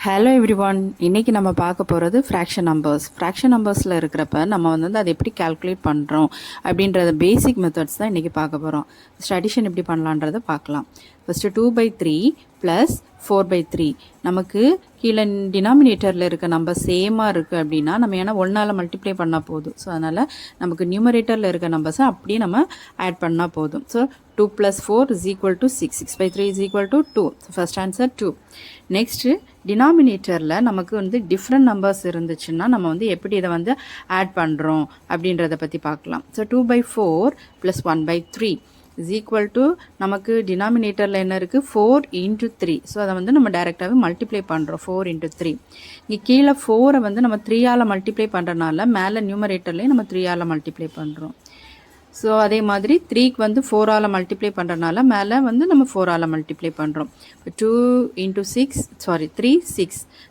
Hello everyone, இன்றைக்கி நம்ம பார்க்க போகிறது ஃப்ராக்ஷன் நம்பர்ஸ். ஃப்ராக்ஷன் நம்பர்ஸில் இருக்கிறப்ப நம்ம வந்து அதை எப்படி கால்குலேட் பண்ணுறோம் அப்படின்றத பேசிக் மெத்தட்ஸ் தான் இன்றைக்கி பார்க்க போகிறோம். அடிஷன் எப்படி பண்ணலான்றதை பார்க்கலாம். ஃபஸ்ட்டு 2/3 ப்ளஸ் 4/3 நமக்கு கீழே டினாமினேட்டரில் இருக்க நம்பர் சேமாக இருக்குது அப்படின்னா நம்ம ஏன்னா ஒன்றால் மல்டிப்ளை பண்ணால் போதும். ஸோ அதனால் நமக்கு நியூமரேட்டரில் இருக்க நம்பர்ஸை அப்படியே நம்ம ஆட் பண்ணால் போதும். So 2 + 4 = 6. 6/3 = 2. So first answer 2. Next டினாமினேட்டரில் நமக்கு வந்து டிஃப்ரெண்ட் நம்பர்ஸ் இருந்துச்சுன்னா நம்ம வந்து எப்படி இதை வந்து ஆட் பண்ணுறோம் அப்படின்றத பற்றி பார்க்கலாம். ஸோ 2/4 + 1/3 = நமக்கு டினாமினேட்டரில் என்ன இருக்குது 4 × 3. ஸோ அதை வந்து நம்ம டைரெக்டாகவே மல்டிப்ளை பண்ணுறோம். 4 × 3. இங்கே கீழே 4 வந்து நம்ம 3ஆல் மல்டிப்ளை பண்ணுறனால மேலே நியூமரேட்டர்லேயே நம்ம 3ஆல் மல்டிப்ளை பண்ணுறோம். ஸோ அதே மாதிரி 3க்கு வந்து 4ஆல் மல்டிப்ளை பண்ணுறனால மேலே வந்து நம்ம 4ஆல் மல்டிப்ளை பண்ணுறோம். இப்போ 3 6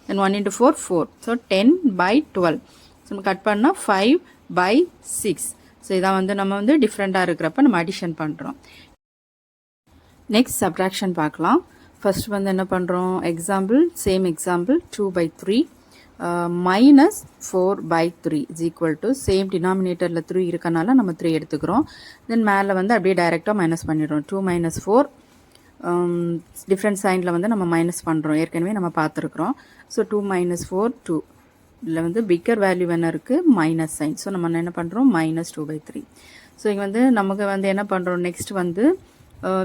தென் 1 × 4 4. ஸோ 10/12. ஸோ நம்ம கட் பண்ணால் 5/6. ஸோ இதான் வந்து நம்ம வந்து டிஃப்ரெண்ட்டாக இருக்கிறப்ப நம்ம அடிஷன் பண்ணுறோம். நெக்ஸ்ட் சப்ட்ராக்ஷன் பார்க்கலாம். ஃபர்ஸ்ட் வந்து என்ன பண்ணுறோம், சேம் எக்ஸாம்பிள் 2/3 minus 4/3 = சேம் டினாமினேட்டரில் 3 இருக்கனால நம்ம 3 எடுத்துக்கிறோம். தென் மேலே வந்து அப்படியே டைரெக்டாக மைனஸ் பண்ணிடுறோம். 2 - 4 டிஃப்ரெண்ட் சைனில் வந்து நம்ம மைனஸ் பண்ணுறோம். ஏற்கனவே நம்ம பார்த்துருக்குறோம். ஸோ 2 - 4 2. இதில் வந்து பிக்கர் வேல்யூ என்ன இருக்குது, மைனஸ் சைன். ஸோ நம்ம என்ன பண்ணுறோம், -2/3. ஸோ இங்கே வந்து நமக்கு வந்து என்ன பண்ணுறோம், நெக்ஸ்ட் வந்து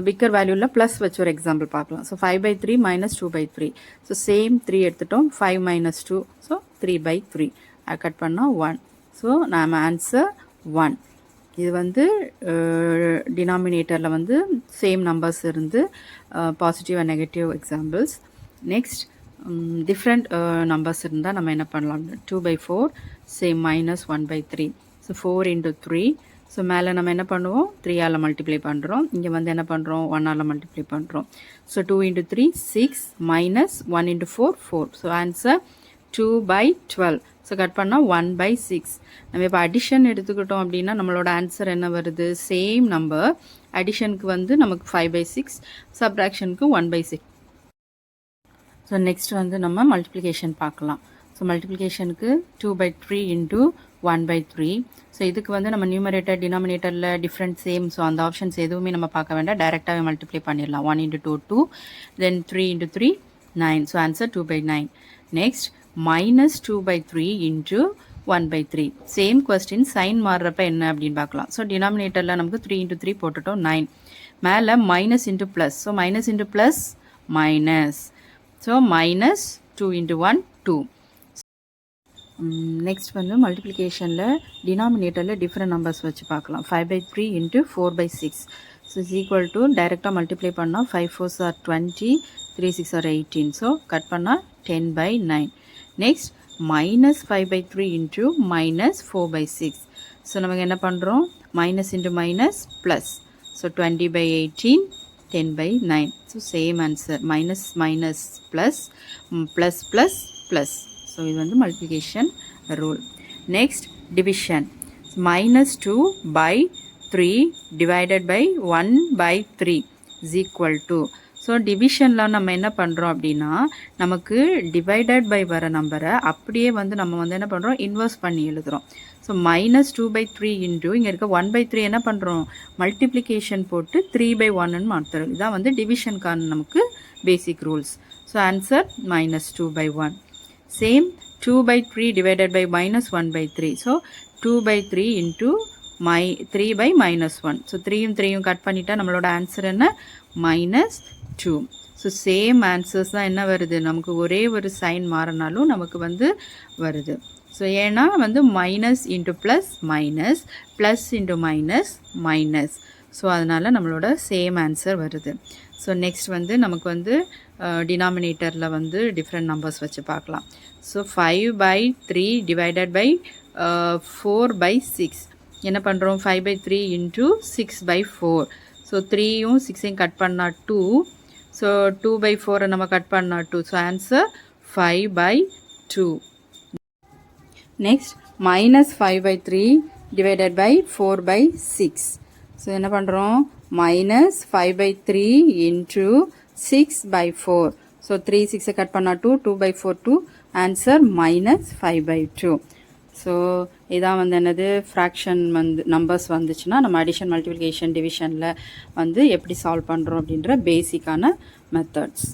பிக்கர் வேல்யூவில் ப்ளஸ் வச்சு ஒரு எக்ஸாம்பிள் பார்க்கலாம். ஸோ 5/3 - 2/3. ஸோ சேம் 3 எடுத்துட்டோம். 5 - 2. ஸோ 3/3. கட் பண்ணால் 1. ஸோ நம்ம ஆன்சர் 1. இது வந்து டினாமினேட்டரில் வந்து சேம் நம்பர்ஸ் இருந்து positive and negative examples. Next different numbers இருந்தால் நம்ம என்ன பண்ணலாம், 2/4 சேம் -1/3. ஸோ 4 × 3. ஸோ மேலே நம்ம என்ன பண்ணுவோம், 3ஆல் மல்டிப்ளை பண்ணுறோம். இங்கே வந்து என்ன பண்ணுறோம், 1ஆல் மல்டிப்ளை பண்ணுறோம். So 2 × 3 6 -1 × 4 4. So answer 2/12. So cut பண்ணால் 1/6. நம்ம இப்போ அடிஷன் எடுத்துக்கிட்டோம் அப்படின்னா நம்மளோட ஆன்சர் என்ன வருது, சேம் நம்பர். அடிஷனுக்கு வந்து நமக்கு 5/6, சப்ட்ராக்ஷனுக்கு 1/6. ஸோ நெக்ஸ்ட் வந்து நம்ம மல்டிப்ளிகேஷன் பார்க்கலாம். ஸோ மல்டிப்ளிகேஷனுக்கு 2/3 × 1/3. ஸோ இதுக்கு வந்து நம்ம நியூமரேட்டர் டினாமினேட்டரில் டிஃப்ரெண்ட் சேம். ஸோ அந்த ஆப்ஷன்ஸ் எதுவுமே நம்ம பார்க்க வேண்டாம், டைரெக்டாகவே மல்டிப்ளை பண்ணிடலாம். 1 × 2 2, then 3 × 3 9. So answer 2/9. Next -2/3 × 1/3. Same question, sign மாறுறப்ப என்ன அப்படின்னு பார்க்கலாம். ஸோ டினாமினேட்டரில் நமக்கு 3 × 3 போட்டுட்டோம் 9. மேலே minus into plus. So minus into plus minus. So -2 × 1 2. Next வந்து மல்டிப்ளிகேஷனில் டினாமினேட்டரில் டிஃப்ரெண்ட் நம்பர்ஸ் வச்சு பார்க்கலாம். 5/3 × 4/6. ஸோ = டைரெக்டாக மல்டிப்ளை பண்ணால் 5 4s are 20, 3 6 are 18. So cut பண்ணால் 10/9. நெக்ஸ்ட் -5/3 × -4/6. ஸோ நமக்கு என்ன பண்ணுறோம், minus into minus plus. So 20/18 10/9. So same answer, minus minus plus plus plus plus. So இது வந்து multiplication rule. Next division. -2/3 / 1/3 = so டிவிஷனில் நம்ம என்ன பண்ணுறோம் அப்படின்னா நமக்கு டிவைடட் பை வர நம்பரை அப்படியே வந்து நம்ம வந்து என்ன பண்ணுறோம், இன்வெர்ஸ் பண்ணி எழுதுகிறோம். ஸோ -2/3 இங்கே இருக்க 1/3 என்ன பண்ணுறோம், மல்டிப்ளிகேஷன் போட்டு 3/1ன்னு மாற்றுறோம். இதுதான் வந்து டிவிஷனுக்கான நமக்கு basic rules. So answer -2/1. Same 2/3 divided by -1/3. So 2/3 × 3/-1. So 3யும் 3யும் கட் பண்ணிட்டா நம்மளோட ஆன்சர் என்ன, -2. ஸோ சேம் ஆன்சர்ஸ் தான் என்ன வருது, நமக்கு ஒரே ஒரு சைன் மாறினாலும் நமக்கு வந்து வருது. ஸோ ஏன்னா வந்து minus into plus minus, plus into minus minus. So அதனால் நம்மளோட சேம் ஆன்சர் வருது. ஸோ நெக்ஸ்ட் வந்து நமக்கு வந்து டினாமினேட்டரில் வந்து டிஃப்ரெண்ட் நம்பர்ஸ் வச்சு பார்க்கலாம். So 5/3 divided by 4/6. என்ன பண்ணுறோம், 5/3 × 6/4. ஸோ 3யும் 6யும் கட் பண்ணால் 2. ஸோ 2/4 நம்ம கட் பண்ணால் 2. So answer 5/2. Next -5/3 divided by 4/6. So என்ன பண்ணுறோம், -5/3 × 6/4. ஸோ 3 6 கட் பண்ணால் 2 2/4 2 ஆன்சர் -5/2. ஸோ இதான் வந்து என்னது ஃப்ராக்ஷன் வந்து நம்பர்ஸ் வந்துச்சுன்னா நம்ம அடிஷன் மல்டிப்ளிகேஷன் டிவிஷனில் வந்து எப்படி சால்வ் பண்ணுறோம் அப்படின்ற பேசிக்கான மெத்தட்ஸ்.